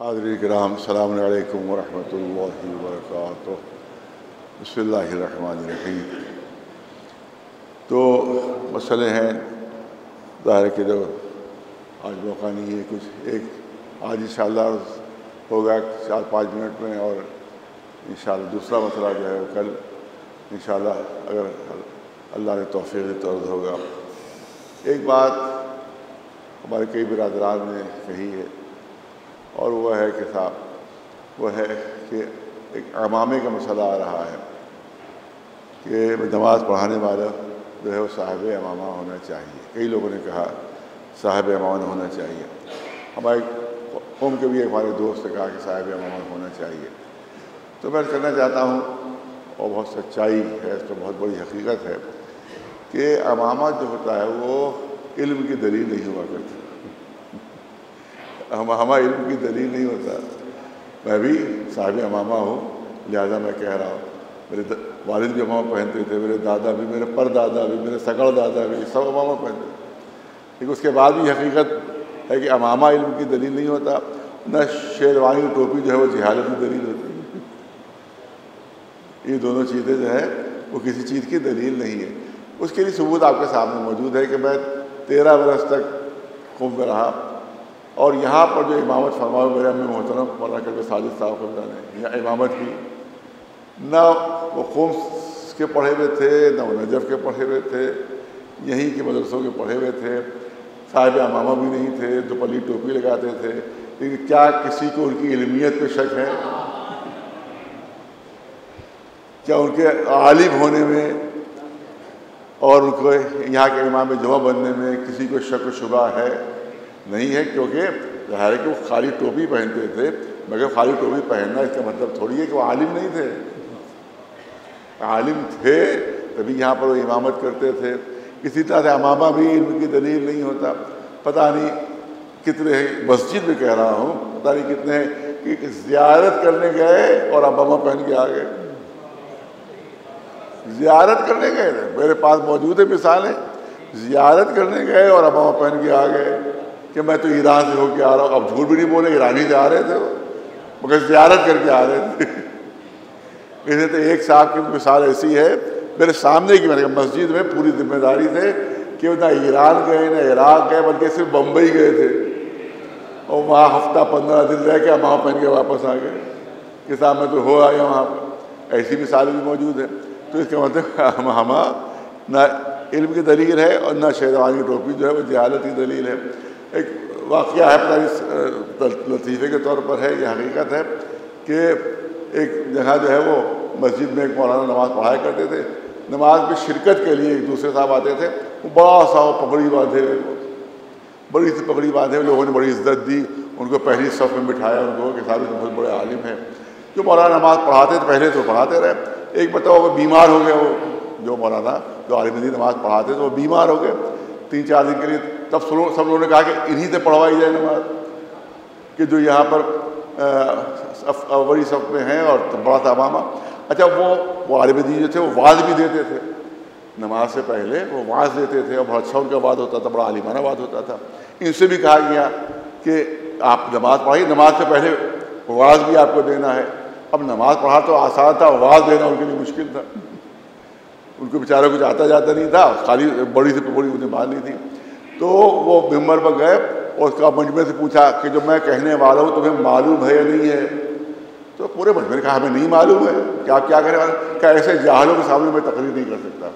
حاضرین کرام، السلام علیکم ورحمۃ اللہ وبرکاتہ۔ بسم اللہ الرحمن الرحیم۔ تو مسئلے ہیں، ظاہر کہ جو آج موقع نہیں ہے، کچھ ایک آج انشاءاللہ ہوگا 4-5 منٹ میں، اور انشاءاللہ دوسرا مسئلہ جو ہے وہ کل انشاءاللہ اگر اللہ نے توفیق دی تو عرض ہوگا۔ ایک بات ہمارے کئی برادران نے کہی ہے، اور وہ ہے کہ صاحب وہ ہے کہ ایک امامے کا مسئلہ آ رہا ہے کہ نماز پڑھانے والا جو ہے وہ صاحب امامہ ہونا چاہیے۔ کئی لوگوں نے کہا صاحب امامہ ہونا چاہیے۔ ہمارے قوم کے بھی ہمارے دوست نے کہا کہ صاحب امامہ ہونا چاہیے۔ تو میں کرنا چاہتا ہوں، اور بہت سچائی ہے اس میں، بہت بڑی حقیقت ہے کہ امامہ جو ہوتا ہے وہ علم کی دلیل نہیں ہوا کرتی۔ ہمارا علم کی دلیل نہیں ہوتا۔ میں بھی صاحب امامہ ہوں، لہذا میں کہہ رہا ہوں۔ میرے والد بھی امامہ پہنتے تھے، میرے دادا بھی، میرے پردادا بھی، میرے سگڑ دادا بھی، سب امامہ پہنتے تھے۔ لیکن اس کے بعد بھی حقیقت ہے کہ امامہ علم کی دلیل نہیں ہوتا، نہ شیروانی ٹوپی جو ہے وہ جہالت کی دلیل ہوتی ہے۔ یہ دونوں چیزیں جو ہے وہ کسی چیز کی دلیل نہیں ہے۔ اس کے لیے ثبوت آپ کے سامنے موجود ہے کہ میں 13 برس تک قوم میں رہا، اور یہاں پر جو امامت فرمایا میرے امی محترم مولانا کبیر ساجد صاحب نے یہاں امامت کی، نہ وہ قوم کے پڑھے ہوئے تھے، نہ وہ نجف کے پڑھے ہوئے تھے، یہیں کے مدرسوں کے پڑھے ہوئے تھے، صاحب امامہ بھی نہیں تھے، دوپلی ٹوپی لگاتے تھے۔ لیکن کیا کسی کو ان کی علمیت پہ شک ہے؟ کیا ان کے عالم ہونے میں اور ان کو یہاں کے امام جمعہ بننے میں کسی کو شک و شبہ ہے؟ نہیں ہے، کیونکہ ظاہر ہے کہ وہ خالی ٹوپی پہنتے تھے، مگر خالی ٹوپی پہننا اس کا مطلب تھوڑی ہے کہ وہ عالم نہیں تھے۔ عالم تھے تبھی یہاں پر وہ امامت کرتے تھے۔ اسی طرح سے امامہ بھی علم کی دلیل نہیں ہوتا۔ پتہ نہیں کتنے مسجد میں کہہ رہا ہوں، پتہ نہیں کتنے کہ زیارت کرنے گئے اور امامہ پہن کے آ گئے۔ زیارت کرنے گئے تھے، میرے پاس موجود ہے مثالیں، زیارت کرنے گئے اور امامہ پہن کے آ گئے کہ میں تو ایران سے ہو کے آ رہا ہوں۔ اب جھوٹ بھی نہیں بولے، ایرانی سے آ رہے تھے وہ، مگر زیارت کر کے آ رہے تھے۔ اسے تو ایک صاحب کی مثال ایسی ہے میرے سامنے کی، میں نے مسجد میں پوری ذمہ داری تھے کہ نہ ایران گئے نہ عراق گئے، بلکہ صرف بمبئی گئے تھے، اور وہاں ہفتہ 15 دن رہ کے وہاں پہن کے واپس آ گئے کہ صاحب میں تو ہو آیا وہاں پر۔ ایسی مثالیں بھی موجود ہیں۔ تو اس کا مطلب ہم نہ علم کی دلیل ہے اور نہ شیروانی ٹوپی جو ہے وہ جہالت کی دلیل ہے۔ ایک واقعہ ہے، پتہ لطیفے کے طور پر ہے، یہ حقیقت ہے کہ ایک جگہ جو ہے وہ مسجد میں ایک مولانا نماز پڑھایا کرتے تھے۔ نماز میں شرکت کے لیے ایک دوسرے صاحب آتے تھے، وہ بڑا سا پگڑی باندھے ہوئے، بڑی سی پگڑی باندھے ہوئے، لوگوں نے بڑی عزت دی، ان کو پہلی صف میں بٹھایا، ان کو کہ صاحب بہت بڑے عالم ہیں۔ جو مولانا نماز پڑھاتے تھے پہلے تو پڑھاتے رہے، ایک مرتبہ وہ بیمار ہو گئے، وہ جو مولانا جو عالم دین نماز پڑھاتے تھے وہ بیمار ہو گئے 3-4 دن کے لیے۔ تب سب لوگوں نے کہا کہ انہی سے پڑھوائی جائے نماز، کہ جو یہاں پر اولی صف میں ہیں اور بڑا سا امامہ۔ اچھا، وہ عالم دین جو تھے وہ وعظ بھی دیتے تھے، نماز سے پہلے وہ وعظ دیتے تھے، اور بہت اچھا ان کا وعظ ہوتا تھا، بڑا عالمانہ وعظ ہوتا تھا۔ ان سے بھی کہا گیا کہ آپ نماز پڑھائیے، نماز سے پہلے وعظ بھی آپ کو دینا ہے۔ اب نماز پڑھا تو آسان تھا، وعظ دینا ان کے لیے مشکل تھا، ان کو بیچارہ کچھ آتا جاتا نہیں تھا، خالی بڑی سے بڑی انہیں بات نہیں تھی۔ تو وہ ممبر پر گئے اور اس کا مجمع سے پوچھا کہ جو میں کہنے والا ہوں تمہیں معلوم ہے یا نہیں ہے؟ تو پورے مجمع نے کہا ہمیں نہیں معلوم ہے۔ کیا کہنے والا؟ کہ ایسے جاہلوں کے سامنے میں تقریر نہیں کر سکتا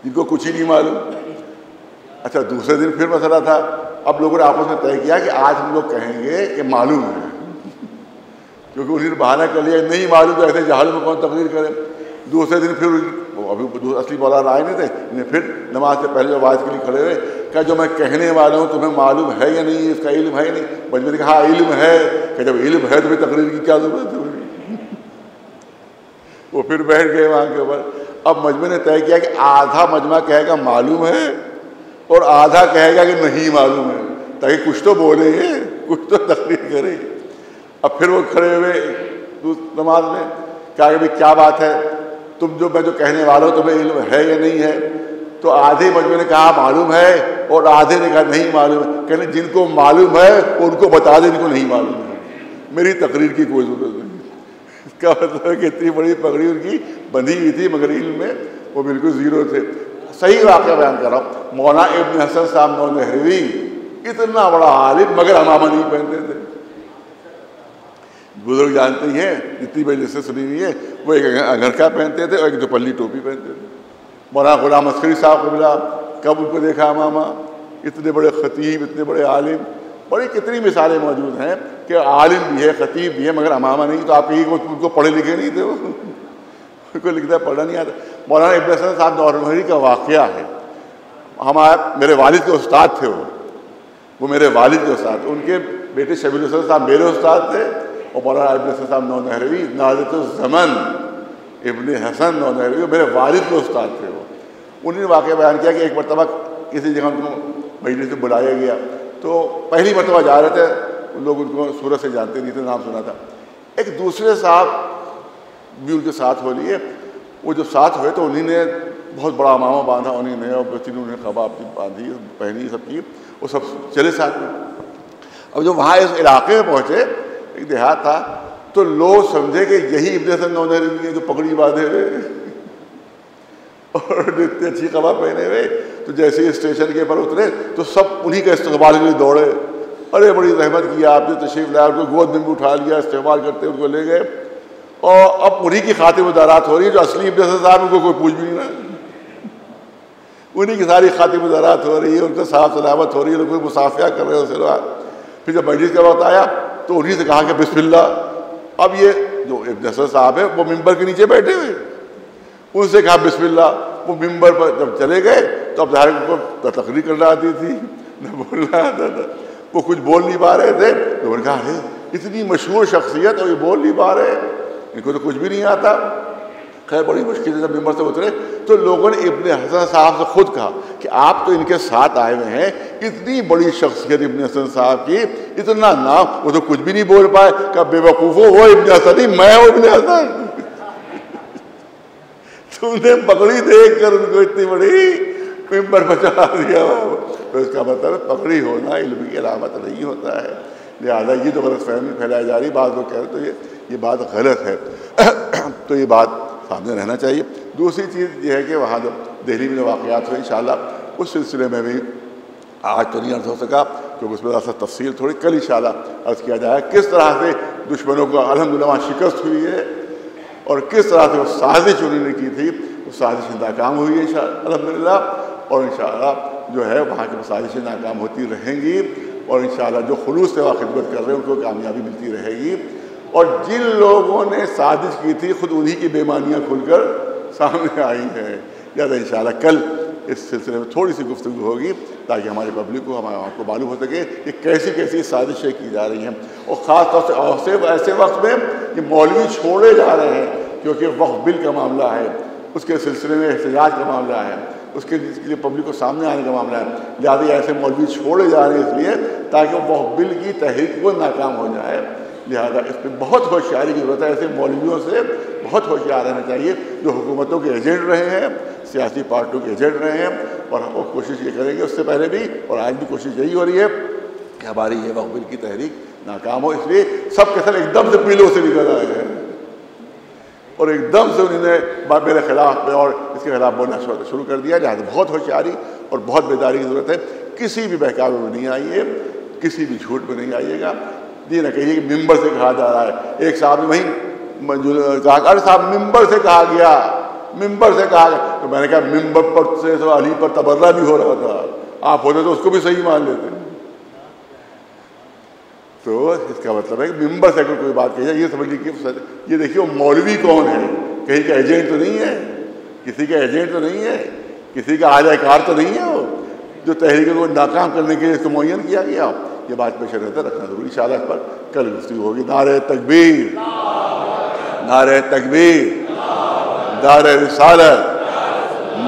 جن کو کچھ ہی نہیں معلوم۔ اچھا، دوسرے دن پھر مسئلہ تھا، اب لوگوں نے آپس میں طے کیا کہ آج ہم لوگ کہیں گے کہ معلوم ہے، کیونکہ انہیں بہانہ کر لیا نہیں معلوم تو ایسے جاہلوں میں کون تقریر کرے۔ دوسرے دن پھر ابھی اصلی مولانا آئے نہیں تھے، انہیں پھر نماز سے پہلے جو وعظ کے لیے کھڑے ہوئے کہ جو میں کہنے والا ہوں تمہیں معلوم ہے یا نہیں، اس کا علم ہے یا نہیں؟ مجمع نے کہا علم ہے۔ کہ جب علم ہے تو پھر تقریر کی کیا ضرورت ہے؟ وہ پھر بیٹھ گئے وہاں کے اوپر۔ اب مجمع نے طے کیا کہ آدھا مجمع کہے گا معلوم ہے اور آدھا کہے گا کہ نہیں معلوم ہے، تاکہ کچھ تو بولے گے، کچھ تو تقریر کرے گے۔ اب پھر وہ کھڑے ہوئے نماز میں، کہا کہ بھائی کیا بات ہے، تم جو میں جو کہنے والا ہوں تمہیں علم ہے یا نہیں ہے؟ تو آدھے مجمع نے کہا معلوم ہے اور آدھے نے کہا نہیں معلوم ہے. کہنے جن کو معلوم ہے ان کو بتا دیں، جن کو نہیں معلوم ہے. میری تقریر کی کوئی ضرورت نہیں. اس کا مطلب ہے کہ اتنی بڑی پگڑی ان کی بندھی ہوئی تھی مگر علم میں وہ بالکل زیرو تھے. صحیح واقعہ بیان کر رہا ہوں. مولانا ابن حسن صاحب نونہروی اتنا بڑا عالم مگر عمامہ نہیں پہنتے تھے. بزرگ جانتے ہی ہیں جتنی بڑی جس سے سنی ہوئی ہے، وہ ایک انگرکھا پہنتے تھے اور ایک دوپلی ٹوپی پہنتے تھے. مولانا غلام عسکری صاحب کو ملا، کب ان کو دیکھا عمامہ. اتنے بڑے خطیب، اتنے بڑے عالم، بڑی کتنی مثالیں موجود ہیں کہ عالم بھی ہے، خطیب بھی ہے مگر عمامہ نہیں. تو آپ کہیں ان کو پڑھے لکھے نہیں تھے، وہ ان کو لکھنا پڑھنا نہیں آتا. مولانا ابن حسن صاحب نونہروی کا واقعہ ہے. میرے والد کے استاد تھے، وہ میرے والد کے استاد. ان کے بیٹے شبیل حسن صاحب میرے استاد تھے اور مولانا ابن حسن صاحب نونہروی نادرۃ الزمن ابن حسن نونہروی میرے والد کے استاد تھے. وہ انہوں نے واقعہ بیان کیا کہ ایک مرتبہ کسی جگہ ان کو مجلس سے بلایا گیا تو پہلی مرتبہ جا رہے تھے. ان لوگ ان کو صورت سے جانتے نہیں تھے، نام سنا تھا. ایک دوسرے صاحب بھی ان کے ساتھ ہو لیے. وہ جب ساتھ ہوئے تو انہیں نے بہت بڑا عمامہ باندھا انہیں نے، اور بچوں نے قبا اپنی باندھی پہنی سب کی، وہ سب چلے ساتھ میں. اب جب وہاں اس علاقے میں پہنچے، ایک دیہات تھا، تو لوگ سمجھے کہ یہی ابن حسن نونہروی ہیں جو پگڑی باندھے ہوئے اور اتنی اچھی قبا پہنے ہوئے. تو جیسے ہی اسٹیشن کے پر اترے تو سب انہی کا استقبال کے لیے دوڑے. ارے بڑی رحمت کیا آپ نے، تشریف لایا، ان کو گود میں بھی اٹھا لیا، استقبال کرتے ان کو لے گئے. اور اب انہی کی خاطر مدارات ہو رہی ہے جو اصلی ابن حسن صاحب ان کو کوئی پوچھ بھی نہیں رہا. انہی کی ساری خاطر مدارات ہو رہی ہے، ان کو صاف سلامت ہو رہی ہے، ان کو مصافحہ کر رہے ہیں اسے. پھر جب مجلس کا وقت آیا تو انہی سے کہا کہ بسم اللہ. اب یہ جو ابن حسن صاحب ہے وہ ممبر کے نیچے بیٹھے ہوئے، ان سے کہا بسم اللہ. وہ ممبر پر جب چلے گئے تو اب ظاہر کو تقریر کرنا آتی تھی، نہ بولنا آتا تھا. وہ کچھ بول نہیں پا رہے تھے. تو انہوں نے کہا اتنی مشہور شخصیت اور یہ بول نہیں پا رہے، ان کو تو کچھ بھی نہیں آتا. خیر بڑی مشکل سے جب ممبر سے اترے تو لوگوں نے ابن حسن صاحب سے خود کہا کہ آپ تو ان کے ساتھ آئے ہوئے ہیں، اتنی بڑی شخصیت ابن حسن صاحب کی، اتنا نام، وہ تو کچھ بھی نہیں بول پائے. کہ بے وقوفو وہ ابن حسن ہی، میں ہوں ابن حسن. تم نے پگڑی دیکھ کر ان کو اتنی بڑی ممبر پر چڑھا دیا. تو اس کا مطلب پگڑی ہونا علم کی علامت نہیں ہوتا ہے. لہٰذا یہ جو غلط فہمی پھیلائی جا رہی، بعض لوگ کہہ رہے تو یہ بات غلط ہے. تو یہ بات سامنے رہنا چاہیے. دوسری چیز یہ ہے کہ وہاں جب دہلی میں واقعات ہوئے انشاءاللہ اس سلسلے میں بھی آج تو نہیں عرض ہو سکا کیونکہ اس میں ذرا تفصیل تھوڑی کل انشاءاللہ عرض کیا جائے کس طرح سے دشمنوں کو الحمدللہ وہاں شکست ہوئی ہے اور کس طرح سے وہ سازش انہوں نے کی تھی، وہ سازش ناکام ہوئی ہے الحمدللہ. اور انشاءاللہ جو ہے وہاں کی سازشیں ناکام ہوتی رہیں گی اور انشاءاللہ جو خلوص سے وہاں خدمت کر رہے ہیں ان کو کامیابی ملتی رہے گی. اور جن لوگوں نے سازش کی تھی خود انہی کی بےمانیاں کھل کر سامنے آئی ہیں. لہٰذا انشاءاللہ کل اس سلسلے میں تھوڑی سی گفتگو ہوگی تاکہ ہماری پبلک کو آپ کو معلوم ہو سکے کہ کیسی کیسی سازشیں کی جا رہی ہیں. اور خاص طور سے ایسے وقت میں کہ مولوی چھوڑے جا رہے ہیں کیونکہ وقف بل کا معاملہ ہے، اس کے سلسلے میں احتجاج کا معاملہ ہے، اس کے لیے پبلک کو سامنے آنے کا معاملہ ہے. لہٰذا ایسے مولوی چھوڑے جا رہے ہیں اس لیے تاکہ وقف بل کی تحریک کو ناکام ہو جائے. لہٰذا اس پہ بہت ہوشیاری کی ضرورت ہے. ایسے مولویوں سے بہت ہوشیار رہنا چاہیے جو حکومتوں کے ایجنٹ رہے ہیں، سیاسی پارٹیوں کے ایجنٹ رہے ہیں. اور وہ کوشش یہ کریں گے اس سے پہلے بھی اور آج بھی کوشش یہی ہو رہی ہے کہ ہماری یہ وقف بل کی تحریک ناکام ہو. اس لیے سب کے سب ایک دم سے پیلوں سے نکل آئے ہیں اور ایک دم سے انہوں نے میرے خلاف میں اور اس کے خلاف بولنا شروع کر دیا. لہٰذا بہت ہوشیاری اور بہت بیداری کی ضرورت ہے. کسی بھی بہکاوے میں نہیں آئیے، کسی بھی جھوٹ میں نہیں آئیے گا. یہ نہ کہیے کہ ممبر سے کہا جا رہا ہے. ایک صاحب نے وہیں کہا صاحب ممبر سے کہا گیا، ممبر سے کہا گیا. تو میں نے کہا ممبر پر سے تو علی پر تبرہ بھی ہو رہا تھا، آپ ہوتے تو اس کو بھی صحیح مان لیتے. تو اس کا مطلب ہے کہ ممبر سے اگر کوئی بات کہی جائے یہ سمجھ لیجیے یہ دیکھیے وہ مولوی کون ہے، کہیں کا ایجنٹ تو نہیں ہے، کسی کا ایجنٹ تو نہیں ہے، کسی کا اعلی کار تو نہیں ہے وہ جو تحریک کو ناکام کرنے کے لیے اس کو معین کیا گیا. یہ بات پیش نظر رکھنا ضروری. انشاءاللہ اس پر کل گفتگو ہوگی. نعرہ تکبیر، نعرہ تکبیر، نعرہ رسالت،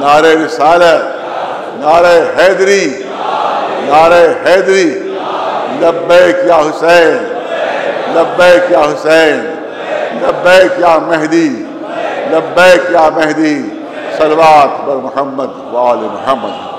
نعرہ رسالت، نعرہ حیدری، نعرہ حیدری. لبیک یا حسین، لبیک یا حسین، لبیک یا مہدی، لبیک یا مہدی. صلوات بر محمد وآل محمد.